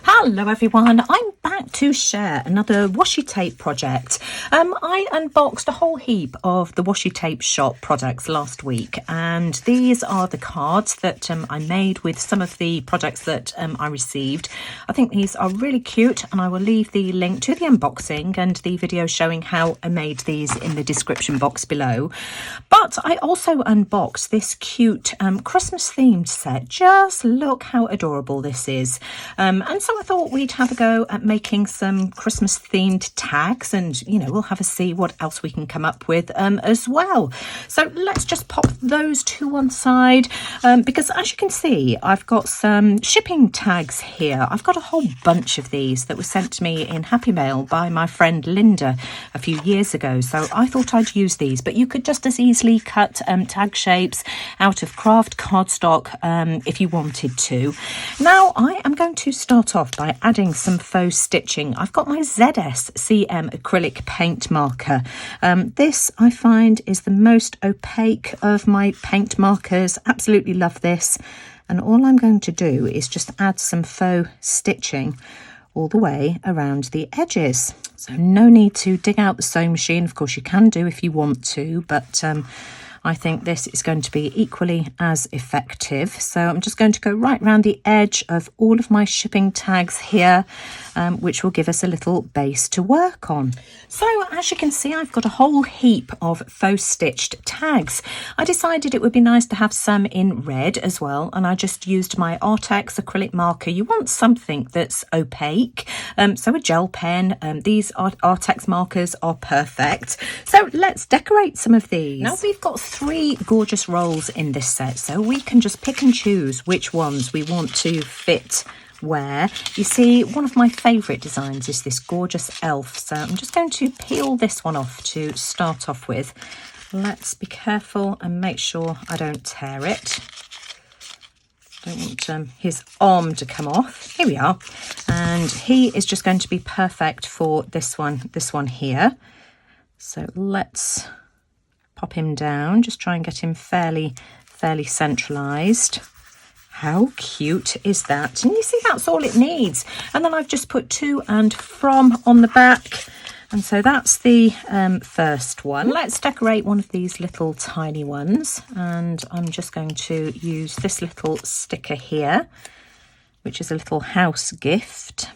Hello everyone, I'm back to share another washi tape project. I unboxed a whole heap of the washi tape shop products last week, and these are the cards that I made with some of the products that I received. I think these are really cute, and I will leave the link to the unboxing and the video showing how I made these in the description box below. But I also unboxed this cute Christmas themed set. Just look how adorable this is. And so I thought we'd have a go at making some Christmas themed tags, and we'll have a see what else we can come up with as well. So let's just pop those to one side, because as you can see, I've got some shipping tags here. I've got a whole bunch of these that were sent to me in Happy Mail by my friend Linda a few years ago, so I thought I'd use these. But you could just as easily cut tag shapes out of craft cardstock if you wanted to. Now I am going to start off by adding some faux stitching. I've got my ZS CM acrylic paint marker. This I find is the most opaque of my paint markers. Absolutely love this. And all I'm going to do is just add some faux stitching all the way around the edges. So no need to dig out the sewing machine. Of course you can do if you want to, but I think this is going to be equally as effective. So I'm just going to go right around the edge of all of my shipping tags here, which will give us a little base to work on. So as you can see, I've got a whole heap of faux stitched tags. I decided it would be nice to have some in red as well, and I just used my Artex acrylic marker. You want something that's opaque, so a gel pen. These Artex markers are perfect. So let's decorate some of these. Now we've got 3 gorgeous rolls in this set, so we can just pick and choose which ones we want to fit where. You see, one of my favourite designs is this gorgeous elf, so I'm just going to peel this one off to start off with. Let's be careful and make sure I don't tear it. Don't want his arm to come off. Here we are, and he is just going to be perfect for this one here. So let's pop him down, just try and get him fairly centralised. How cute is that? And you see, that's all it needs. And then I've just put to and from on the back. And so that's the first one. Let's decorate one of these little tiny ones. And I'm just going to use this little sticker here, which is a little house gift.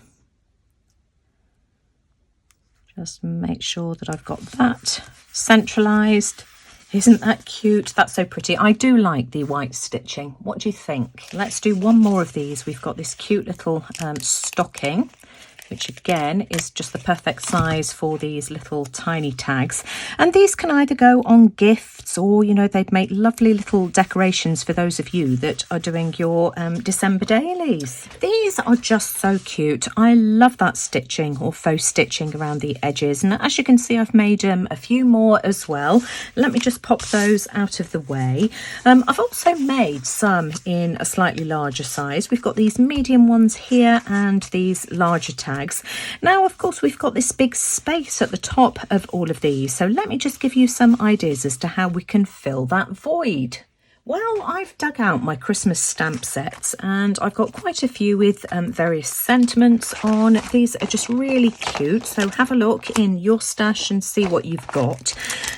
Just make sure that I've got that centralised. Isn't that cute? That's so pretty. I do like the white stitching. What do you think? Let's do one more of these. We've got this cute little stocking, which again is just the perfect size for these little tiny tags. And these can either go on gifts, or they'd make lovely little decorations for those of you that are doing your December dailies. These are just so cute. I love that stitching or faux stitching around the edges, and as you can see, I've made a few more as well. Let me just pop those out of the way. I've also made some in a slightly larger size. We've got these medium ones here and these larger tags. Now, of course, we've got this big space at the top of all of these, so let me just give you some ideas as to how we can fill that void. Well, I've dug out my Christmas stamp sets, and I've got quite a few with various sentiments on. These are just really cute, so have a look in your stash and see what you've got.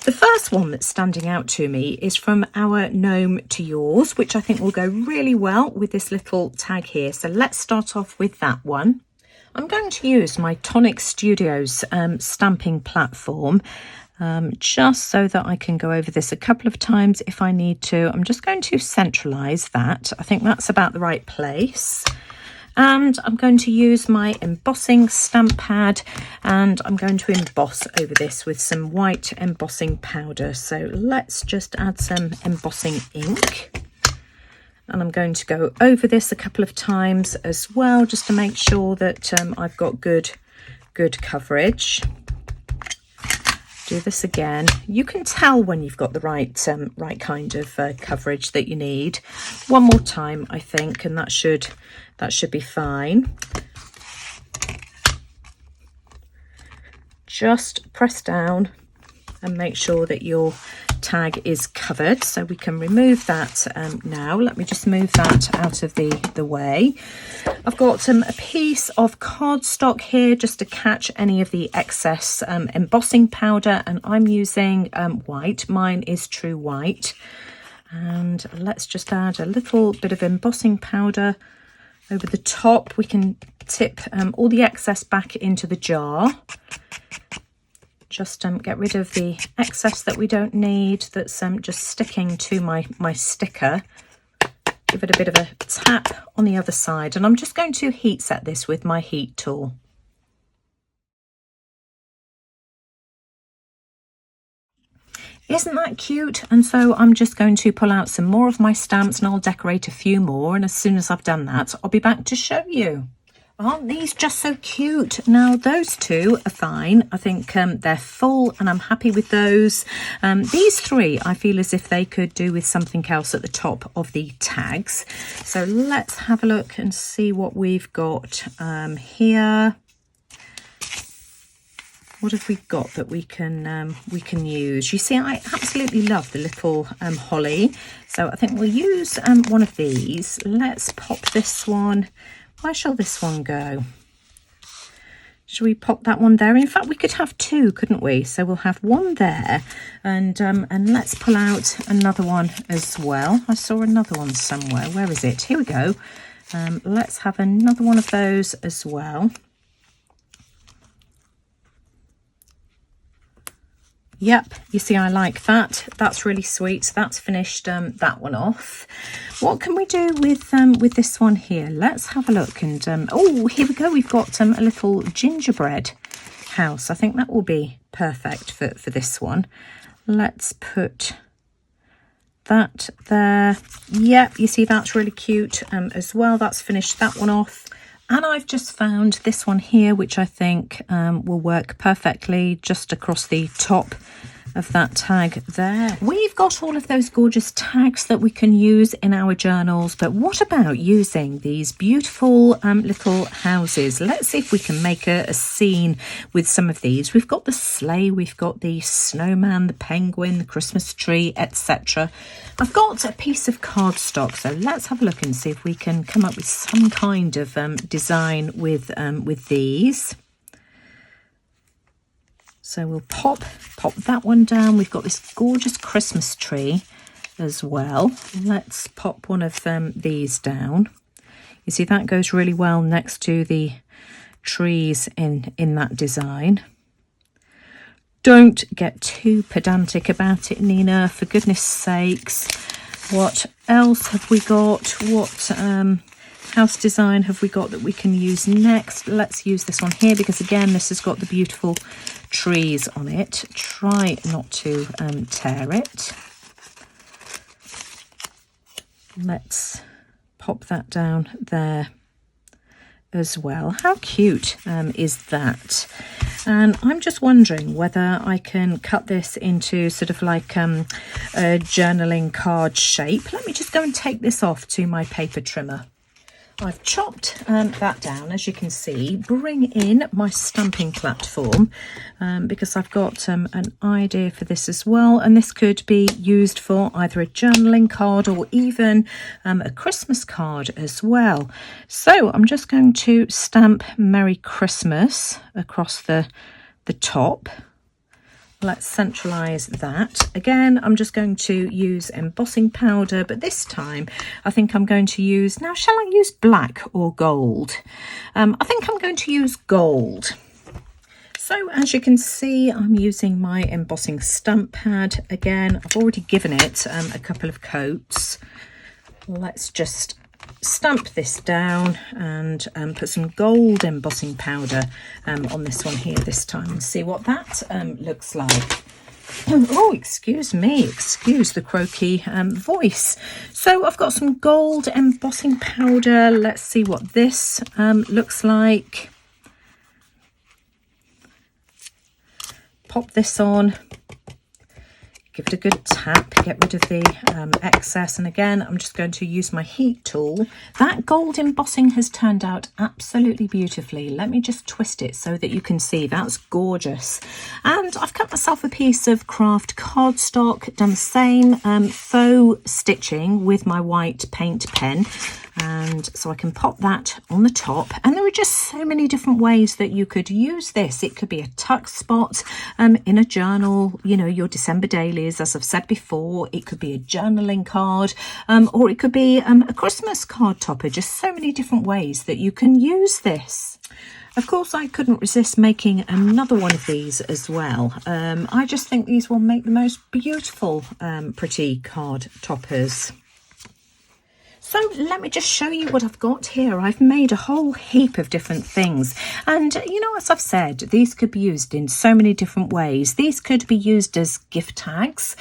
The first one that's standing out to me is from Our Gnome to Yours, which I think will go really well with this little tag here. So let's start off with that one. I'm going to use my Tonic Studios stamping platform, just so that I can go over this a couple of times if I need to. I'm just going to centralise that. I think that's about the right place. And I'm going to use my embossing stamp pad, and I'm going to emboss over this with some white embossing powder. So let's just add some embossing ink. And I'm going to go over this a couple of times as well, just to make sure that I've got good coverage. Do this again. You can tell when you've got the right kind of coverage that you need. One more time, I think, and that should be fine. Just press down and make sure that you're tag is covered, so we can remove that now. Let me just move that out of the way. I've got a piece of cardstock here just to catch any of the excess embossing powder, and I'm using white. Mine is true white. And let's just add a little bit of embossing powder over the top. We can tip all the excess back into the jar. Just get rid of the excess that we don't need, that's just sticking to my sticker. Give it a bit of a tap on the other side, and I'm just going to heat set this with my heat tool. Isn't that cute? And so I'm just going to pull out some more of my stamps, and I'll decorate a few more, and as soon as I've done that, I'll be back to show you. Aren't these just so cute? Now, those two are fine. I think they're full and I'm happy with those. These three, I feel as if they could do with something else at the top of the tags. So let's have a look and see what we've got here. What have we got that we can use? You see, I absolutely love the little holly. So I think we'll use one of these. Let's pop this one. Where shall this one go? Shall we pop that one there? In fact, we could have two, couldn't we? So we'll have one there, and let's pull out another one as well. I saw another one somewhere. Where is it? Here we go. Let's have another one of those as well. Yep, you see, I like that. That's really sweet. That's finished that one off. What can we do with this one here? Let's have a look. And oh, here we go. We've got a little gingerbread house. I think that will be perfect for this one. Let's put that there. Yep, you see, that's really cute as well. That's finished that one off. And I've just found this one here, which I think will work perfectly just across the top of that tag there. We've got all of those gorgeous tags that we can use in our journals, but what about using these beautiful little houses? Let's see if we can make a scene with some of these. We've got the sleigh, we've got the snowman, the penguin, the Christmas tree, etc. I've got a piece of cardstock, so let's have a look and see if we can come up with some kind of design with these. So we'll pop that one down. We've got this gorgeous Christmas tree as well. Let's pop one of these down. You see, that goes really well next to the trees in that design. Don't get too pedantic about it, Nina, for goodness sakes. What else have we got? What house design have we got that we can use next? Let's use this one here, because again, this has got the beautiful trees on it. Try not to tear it. Let's pop that down there as well. How cute is that? And I'm just wondering whether I can cut this into sort of like a journaling card shape. Let me just go and take this off to my paper trimmer. I've chopped that down, as you can see, bring in my stamping platform because I've got an idea for this as well, and this could be used for either a journaling card or even a Christmas card as well. So I'm just going to stamp Merry Christmas across the top. Let's centralise that. Again, I'm just going to use embossing powder, but this time I think I'm going to use, now shall I use black or gold? I think I'm going to use gold. So as you can see, I'm using my embossing stamp pad. Again, I've already given it a couple of coats. Let's just stamp this down and put some gold embossing powder on this one here this time, and see what that looks like. Oh, excuse me, excuse the croaky voice. So I've got some gold embossing powder. Let's see what this looks like. Pop this on. give it a good tap, get rid of the excess, and again I'm just going to use my heat tool. That gold embossing has turned out absolutely beautifully. Let me just twist it so that you can see. That's gorgeous. And I've cut myself a piece of craft cardstock, done the same faux stitching with my white paint pen, and so I can pop that on the top. And there are just so many different ways that you could use this. It could be a tuck spot in a journal, you know, your December dailies, as I've said before. It could be a journaling card, or it could be a Christmas card topper. Just so many different ways that you can use this. Of course, I couldn't resist making another one of these as well. I just think these will make the most beautiful pretty card toppers. So let me just show you what I've got here. I've made a whole heap of different things. And, you know, as I've said, these could be used in so many different ways. These could be used as gift tags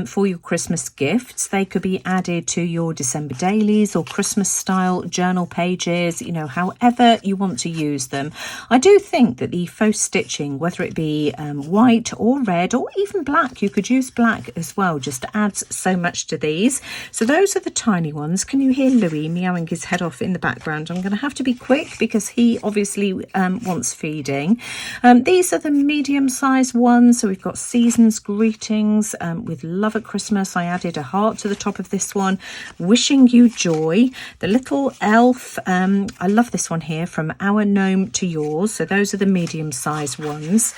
for your Christmas gifts. They could be added to your December dailies or Christmas style journal pages, you know, however you want to use them. I do think that the faux stitching, whether it be white or red or even black, you could use black as well, just adds so much to these. So those are the tiny ones. Can you hear Louis meowing his head off in the background? I'm going to have to be quick because he obviously wants feeding. These are the medium-sized ones. So we've got Season's Greetings with Love at Christmas. I added a heart to the top of this one. Wishing You Joy. The little elf. I love this one here, From Our Gnome to Yours. So those are the medium-sized ones.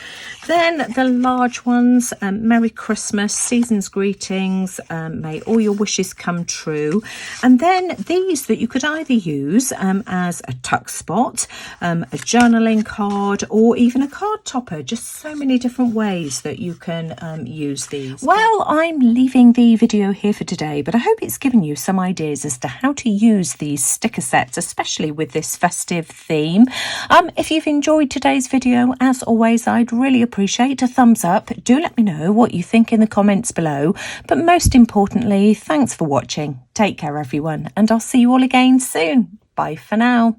Then the large ones. Merry Christmas, Season's Greetings. May all your wishes come true. And then these that you could either use as a tuck spot, a journaling card, or even a card topper. Just so many different ways that you can use these. Well, I'm leaving the video here for today, but I hope it's given you some ideas as to how to use these sticker sets, especially with this festive theme. If you've enjoyed today's video, as always, I'd really appreciate a thumbs up. Do let me know what you think in the comments below. But most importantly, thanks for watching. Take care, everyone, and I'll see you all again soon. Bye for now.